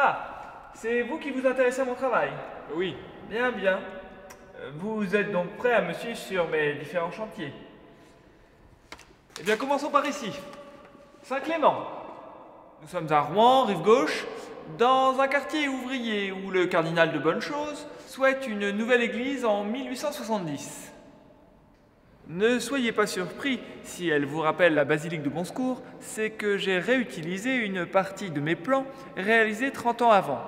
Ah, c'est vous qui vous intéressez à mon travail? Oui. Bien, bien. Vous êtes donc prêt à me suivre sur mes différents chantiers? Eh bien, commençons par ici. Saint-Clément. Nous sommes à Rouen, rive gauche, dans un quartier ouvrier où le cardinal de Bonnechose souhaite une nouvelle église en 1870. Ne soyez pas surpris si elle vous rappelle la basilique de Bonsecours, c'est que j'ai réutilisé une partie de mes plans réalisés 30 ans avant.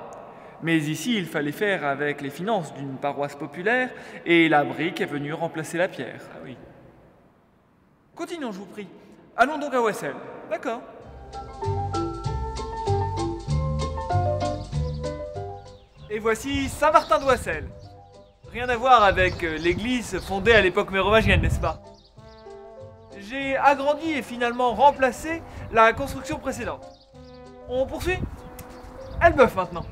Mais ici, il fallait faire avec les finances d'une paroisse populaire et la brique est venue remplacer la pierre. Ah oui. Continuons, je vous prie. Allons donc à Wessel. D'accord. Et voici Saint-Martin de Wessel. Rien à voir avec l'église fondée à l'époque mérovingienne, n'est-ce pas? J'ai agrandi et finalement remplacé la construction précédente. On poursuit? Elbeuf maintenant.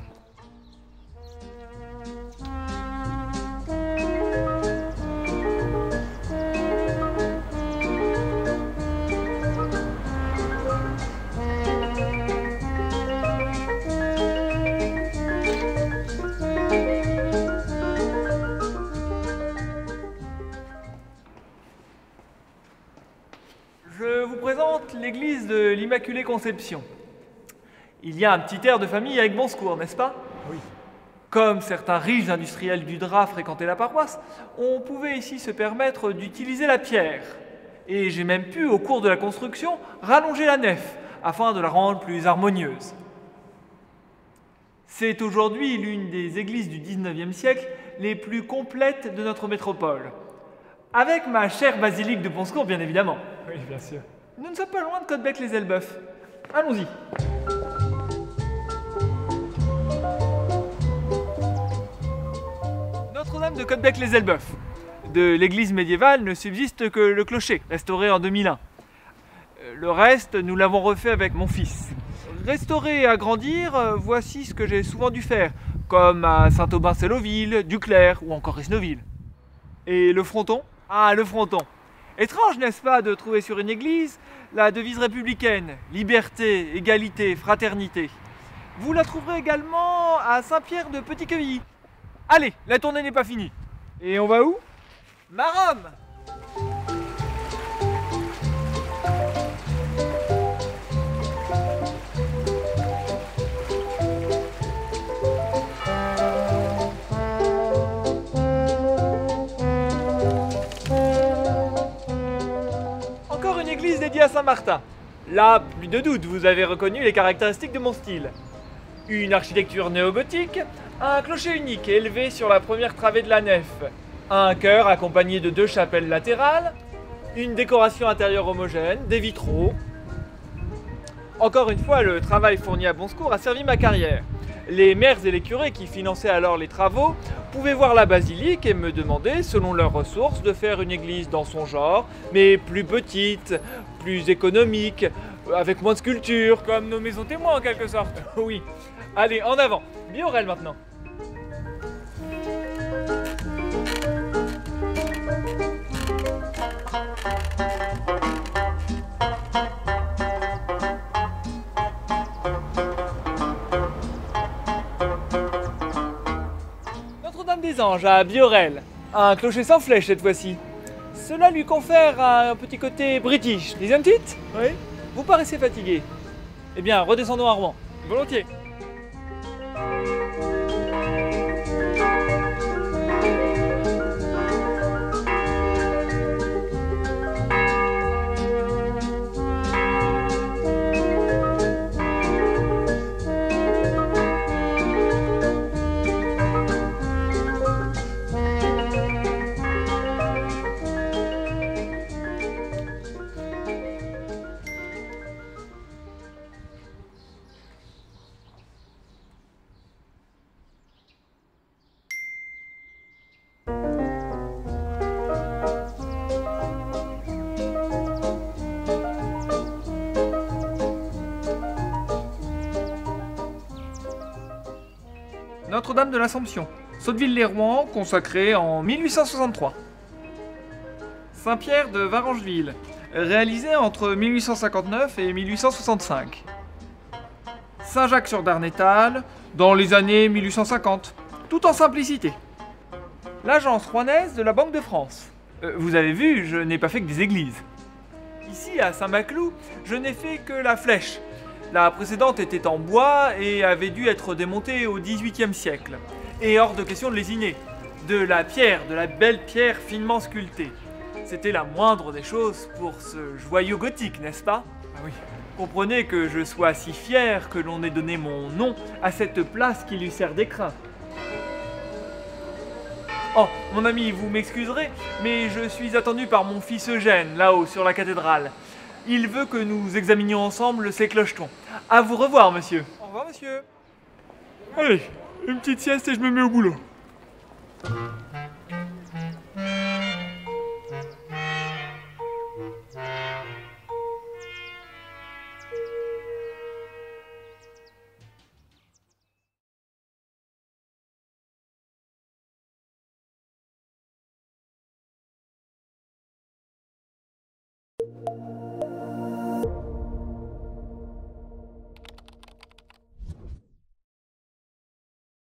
Je vous présente l'église de l'Immaculée Conception. Il y a un petit air de famille avec Bonsecours, n'est-ce pas? Oui. Comme certains riches industriels du drap fréquentaient la paroisse, on pouvait ici se permettre d'utiliser la pierre. Et j'ai même pu, au cours de la construction, rallonger la nef, afin de la rendre plus harmonieuse. C'est aujourd'hui l'une des églises du XIXe siècle les plus complètes de notre métropole. Avec ma chère basilique de Bonsecours, bien évidemment. Oui, bien sûr. Nous ne sommes pas loin de Caudebec-les-Elbeuf. Allons-y. Notre-Dame de Caudebec-les-Elbeuf. De l'église médiévale ne subsiste que le clocher, restauré en 2001. Le reste, nous l'avons refait avec mon fils. Restaurer et agrandir, voici ce que j'ai souvent dû faire, comme à Saint-Aubin-Séloville, Duclerc ou encore Esnoville. Et le fronton? Ah, le fronton. Étrange, n'est-ce pas, de trouver sur une église la devise républicaine, liberté, égalité, fraternité. Vous la trouverez également à Saint-Pierre de Petit-Quevilly. Allez, la tournée n'est pas finie. Et on va où? Maromme. Encore une église dédiée à Saint-Martin. Là, plus de doute, vous avez reconnu les caractéristiques de mon style. Une architecture néogothique, un clocher unique élevé sur la première travée de la nef, un chœur accompagné de 2 chapelles latérales, une décoration intérieure homogène, des vitraux. Encore une fois, le travail fourni à Bonsecours a servi ma carrière. Les maires et les curés qui finançaient alors les travaux pouvaient voir la basilique et me demander, selon leurs ressources, de faire une église dans son genre, mais plus petite, plus économique, avec moins de sculptures. Comme nos maisons témoins en quelque sorte. Oui. Allez, en avant. Biorel maintenant. Notre-Dame des Anges à Biorel. Un clocher sans flèche cette fois-ci. Cela lui confère un petit côté british, isn't it? Oui. Vous paraissez fatigué. Eh bien, redescendons à Rouen. Volontiers. Notre-Dame de l'Assomption, Sotteville-les-Rouen, consacrée en 1863. Saint-Pierre de Varangeville, réalisé entre 1859 et 1865. Saint-Jacques-sur-Darnétal, dans les années 1850, tout en simplicité. L'agence rouennaise de la Banque de France. Vous avez vu, je n'ai pas fait que des églises. Ici, à Saint-Maclou, je n'ai fait que la flèche. La précédente était en bois et avait dû être démontée au XVIIIe siècle. Et hors de question de lésiner. De la pierre, de la belle pierre finement sculptée. C'était la moindre des choses pour ce joyau gothique, n'est-ce pas? Ah oui. Comprenez que je sois si fier que l'on ait donné mon nom à cette place qui lui sert d'écrin. Oh, mon ami, vous m'excuserez, mais je suis attendu par mon fils Eugène, là-haut, sur la cathédrale. Il veut que nous examinions ensemble ces clochetons. À vous revoir, monsieur. Au revoir, monsieur. Allez, une petite sieste et je me mets au boulot.